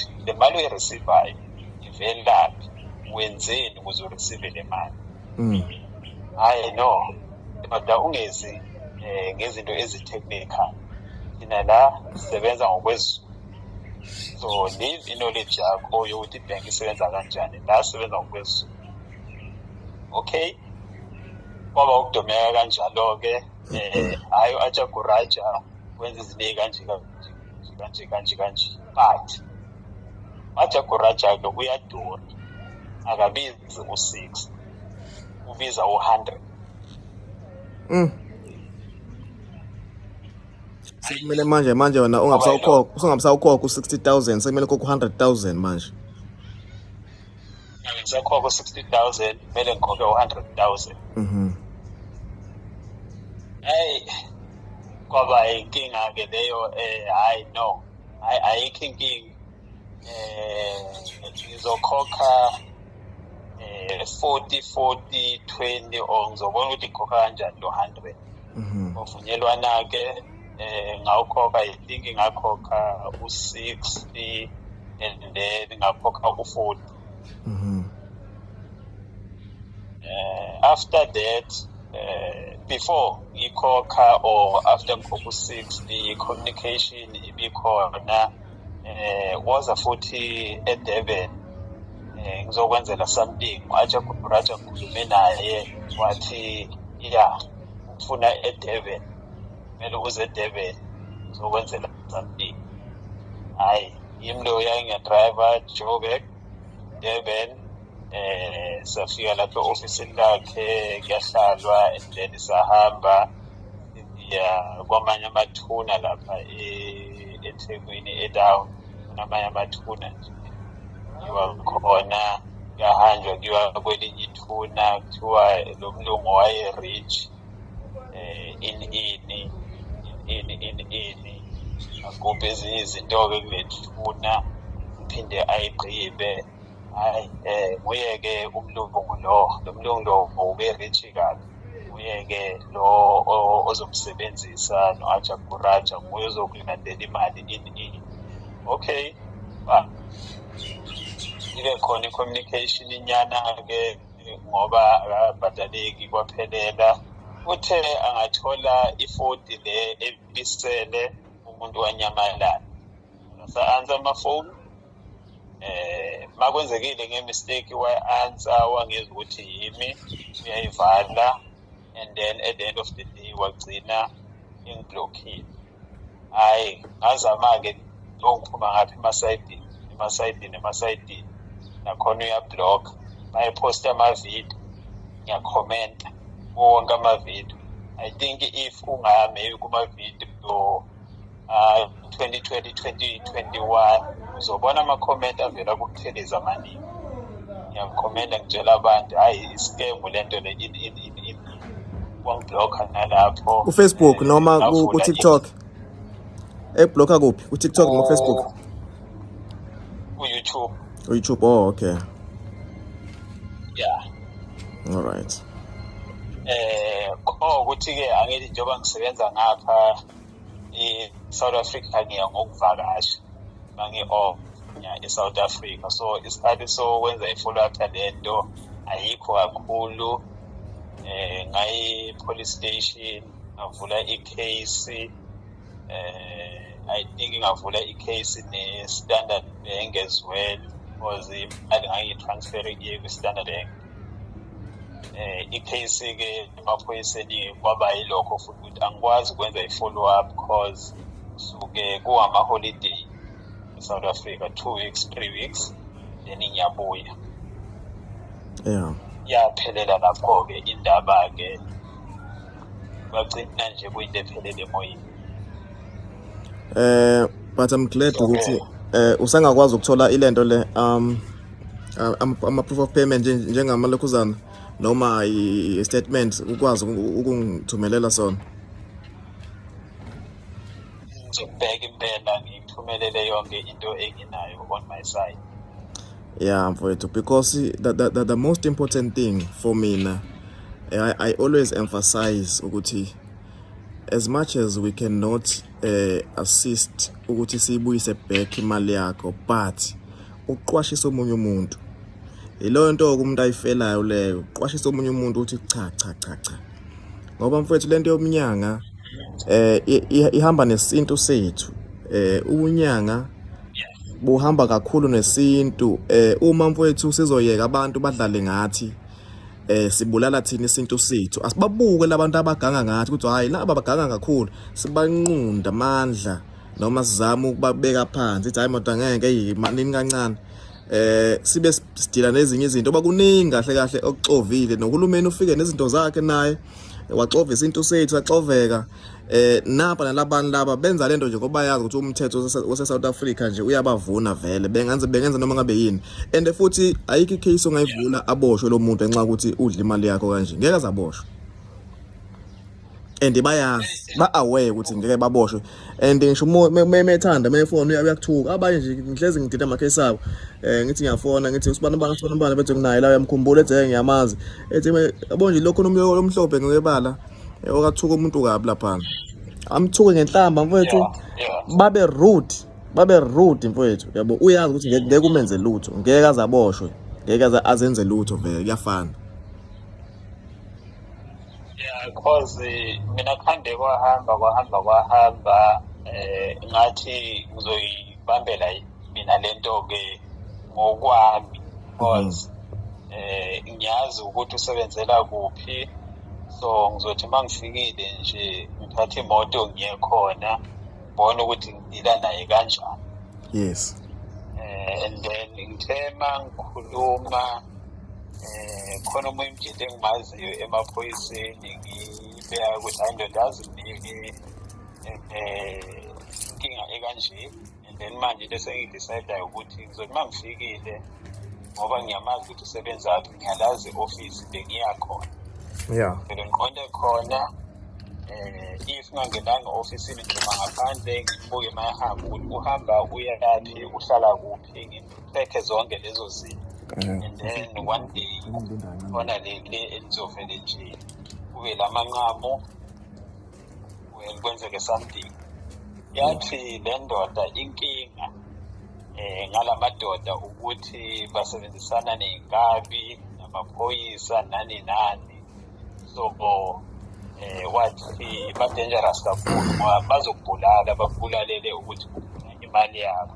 ukuthi le mali uyireceivayo ivelaphi, wenzeni ukuze ureceive le mali. Hayi no, kodwa ungezi ngezinto ezitechnical. Thina la sisebenza ngokwezulu. So leave knowledge yakho yokuthi ibhenki isebenza kanjani, la sisebenza ngokwezulu. Okay, kwaba ukudomeka kanjalo-ke hayi u-Aja wenza izinto kanje. But u-Aja lo uyadura, akabizi u-6, ubiza u-100. Sekumele manje wena ungasawukhokha u-60,000, sekumele kokho 100,000 manje. Ngisakhokha u-60,000, kumele ngikhokhe u-100,000. Hey, kwaba inkinga-ke leyo. Hayi no, ayikho inkinga. Ngizokhokha 40-20 or ngizobona ukuthi ngikhokha kanjani lo 100. Ngovunyelwana-ke ngawukhokha, I think ngakhokha u-60 and then ngakhokha u-40. After that, before ikhokha or after ngikhokha u-60, communication ibikhona. Was a 40 eDurban. Ngizokwenzela something. Aja ngikhulume naye wathi ufuna eDurban, kumele uze eDurban ngizokwenzela something. Hayi yimi lo driver Joburg Durban. Safika lapho ofisini lakhe, kuyahlalwa and then sahamba kwamanye amathuna lapha eThekwini eDown. Kunamanye amathuna nje yiwa khona, kuyahanjwa kuyiwa kwelinye ithuna kuthiwa lo mlungu waye-rich ini agubhe ezinye izinto-ke kule thuna, phinde ayigqibe. Hayi nguye-ke umlungu lo mlungu lo ube-rich kabi. Nguye-ke lo ozomsebenzisa no-Aja, nguye ozokulandela imali ini. Okay, ibe khona i-communication inyana-ke ngoba akabhadaleki kwaphelela. Uthe angathola i-40 le ebisele umuntu wanyamalala. Sa-answer amafoni. Makwenzekile nge-mistake wa-answer wangezwa ukuthi yimi, uyayivala and then at the end of the day wagcina ingiblockile. Hayi ngazama-ke ongiphuma ngaphi emasayidini nakhona uyablock. Bayiposta amavidiyo, ngiyakhomenta wonke amavidiyo. I think if maybe kumavidiyo 2020, 2021 uzobona ama-comment avela kuButhulezi amaningi. Ngiyakhomenta ngitshela abantu hayi iscam lento le wangiblocka nalapho uFacebook noma ku-TikTok. Eblocka kuphi? Ku-TikTok noma Facebook? YouTube. Oh, okay. Yeah. All right. Ukuthi-ke angithi njengoba ngisebenza ngapha eSouth Africa ngiya ngokuvakasha mangi-off eSouth Africa, so isikhathi sokwenza i-follow up lento ayikho kakhulu. Ngayi police station ngavula i-case. I think ngavula i-case ne-Standard Bank as well because imali ngayi-transfer iye kwi-Standard Bank. I-case-ke emaphoyiseni kwaba yilokho futhi ukuthi angikwazi ukwenza i-follow up because suke kuwama-holiday eSouth Africa, 2 weeks, 3 weeks, then ngiyabuya. Yaphelela lapho-ke indaba-ke bagcina nje kuyinto ephelele emoyeni. But I'm glad ukuthi usengakwazi ukuthola ilento le ama-proof of payment njengamalokhuzana noma i-statement ukwazi ukungithumelela sona. Ngizobheka impela ngikuthumelele yonke into enginayo on my side. Yeah, mfowethu, because the most important thing for me I always emphasize ukuthi as much as we cannot assist ukuthi siyibuyise back imali yakho, but uqwashisa omunye umuntu. Ilo nto umuntu ayifelayo leyo, uqwashisa omunye umuntu uthi cha. Ngoba mfowethu lento yomnyanga ihamba nesintu sethu. Ubunyanga buhamba kakhulu nesintu. Uma mfowethu sizoyeka abantu badlale ngathi sibulala thina isintu sethu, asibabuke labantu abaganga ngathi ukuthi hayi laba baganga kakhulu, sibanqunda amandla noma sizama ukubabeka phansi ithi hayi moda ngeke yimanini kancane. Sibe sidila nezinye izinto bakuningi kahle okuxovile, nohulumeni ufike nezinto zakhe naye waxova isintu sethu yaxoveka. Napa nalabantu laba benza lento nje ngoba yazi ukuthi umthetho wase South Africa nje uyabavuna vele, bengenza noma ngabe yini. And futhi ayikho icase ongayivula aboshwe lo muntu enxa ukuthi udla imali yakho kanje, ngeke azaboshwe. And bayazi ba-aware ukuthi ngeke baboshwe. And ngisho methanda mefona uyakuthuka abanye nje ngihlezi ngidida amakhesi abo. Ngithi ngiyafona ngithi usibani bangafona bethe kunaye la uyamkhumbula ethe ngiyamazi ethi yabo nje lokho nomnye lomhlophe ngekebala okathuka umuntu kabi lapha. Amthuke ngenhlamba mfowethu. Babe rude mfowethu, yabo uyazi ukuthi ngeke umenze lutho, ngeke azaboshwe, ngeke azenze lutho vele kuyafana. Because mina khande kwahamba ngathi ngizoyibambela mina lento ke ngokwami, because ngiyazi ukuthi usebenzela kuphi. So ngizothi mangifikile nje ngithatha imoto ngiye khona ngibone ukuthi ngidila naye kanjani. Yes. And then ngithema ngikhuluma khona umuntu nje engimaziyo emaphoyiseni ngibeka ukuthi hayi ndoda azinike inkinga ekanje. And then manje bese ngidecide ukuthi ngizothi mangifikile ngoba ngiyamazi ukuthi usebenza laphi, ngiyalazi office bengiya khona. Yeah. Ngiqonde khona if ngangenanga office-ini ngima ngaphandle ngibuke mayahamba ukuthi uhamba uya laphi, uhlala kuphi, ngiphethe zonke lezo zinto. And then one day khona leli elizovele nje kube lamanqamo kwenzeke something. Yathi le ndoda inkinga ngalamadoda ukuthi basebenzisana ney'nkabi namaphoyisa nani. So wathi ba-dangerous kakhulu ngoba bazokubulala, bakubulalele ukuthi imali yakho.